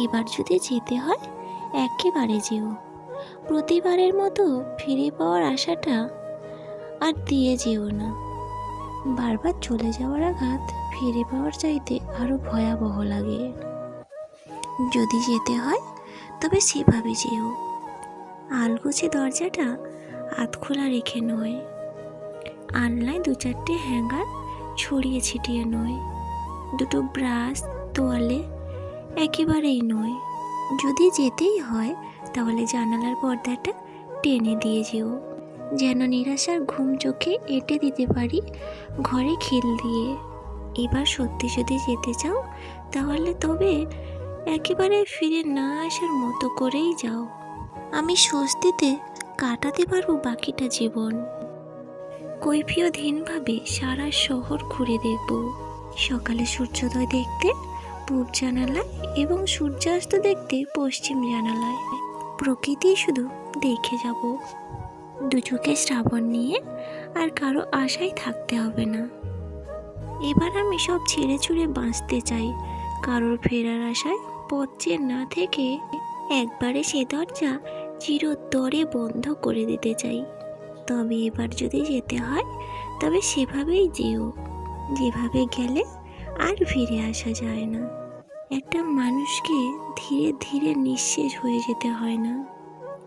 এবার যদি যেতে হয় একেবারে যেও। প্রতিবারের মতো ফিরে পাওয়ার আশাটা আর দিয়ে যেও না। বারবার চলে যাওয়ার আঘাত ফিরে পাওয়ার চাইতে আরো ভয়াবহ লাগে। যদি যেতে হয় তবে সেভাবে যেও। আলগোছে দরজাটা আধখোলা রেখে নয়, আলনায় 2-4টে হ্যাঙ্গার ছড়িয়ে ছিটিয়ে নয়, দুটো ব্রাশ তোয়ালে একেবারেই নয়। যদি যেতেই হয় তাহলে জানালার পর্দাটা টেনে দিয়ে যেও, যেন নিরাশার ঘুম চোখে এঁটে দিতে পারি ঘরে খিল দিয়ে। এবার সত্যি যদি যেতে চাও তাহলে তবে একেবারে ফিরে না আসার মতো করেই যাও। আমি স্বস্তিতে কাটাতে পারবো বাকিটা জীবন। কৈফিয়তহীনভাবে সারা শহর ঘুরে দেখব, সকালে সূর্যোদয় দেখতে পূব জানালায় এবং সূর্যাস্ত দেখতে পশ্চিম জানালায়। প্রকৃতি শুধু দেখে যাব। দু চোখে শ্রাবণ নিয়ে আর কারো আশায় থাকতে হবে না। এবার আমি সব ছেড়ে ছুড়ে বাঁচতে চাই, কারোর ফেরার আশায় পথ চেয়ে না থেকে একবারে সে দরজা চিরতরে বন্ধ করে দিতে চাই। তবে এবার যদি যেতে হয় তবে সেভাবেই যেও, যেভাবে গেলে আর ফিরে আসা যায় না। একটা মানুষকে ধীরে ধীরে নিঃশেষ হয়ে যেতে হয় না।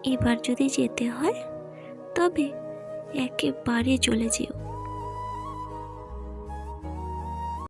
এবার যদি যেতে হয় তবে একেবারে চলে যেও।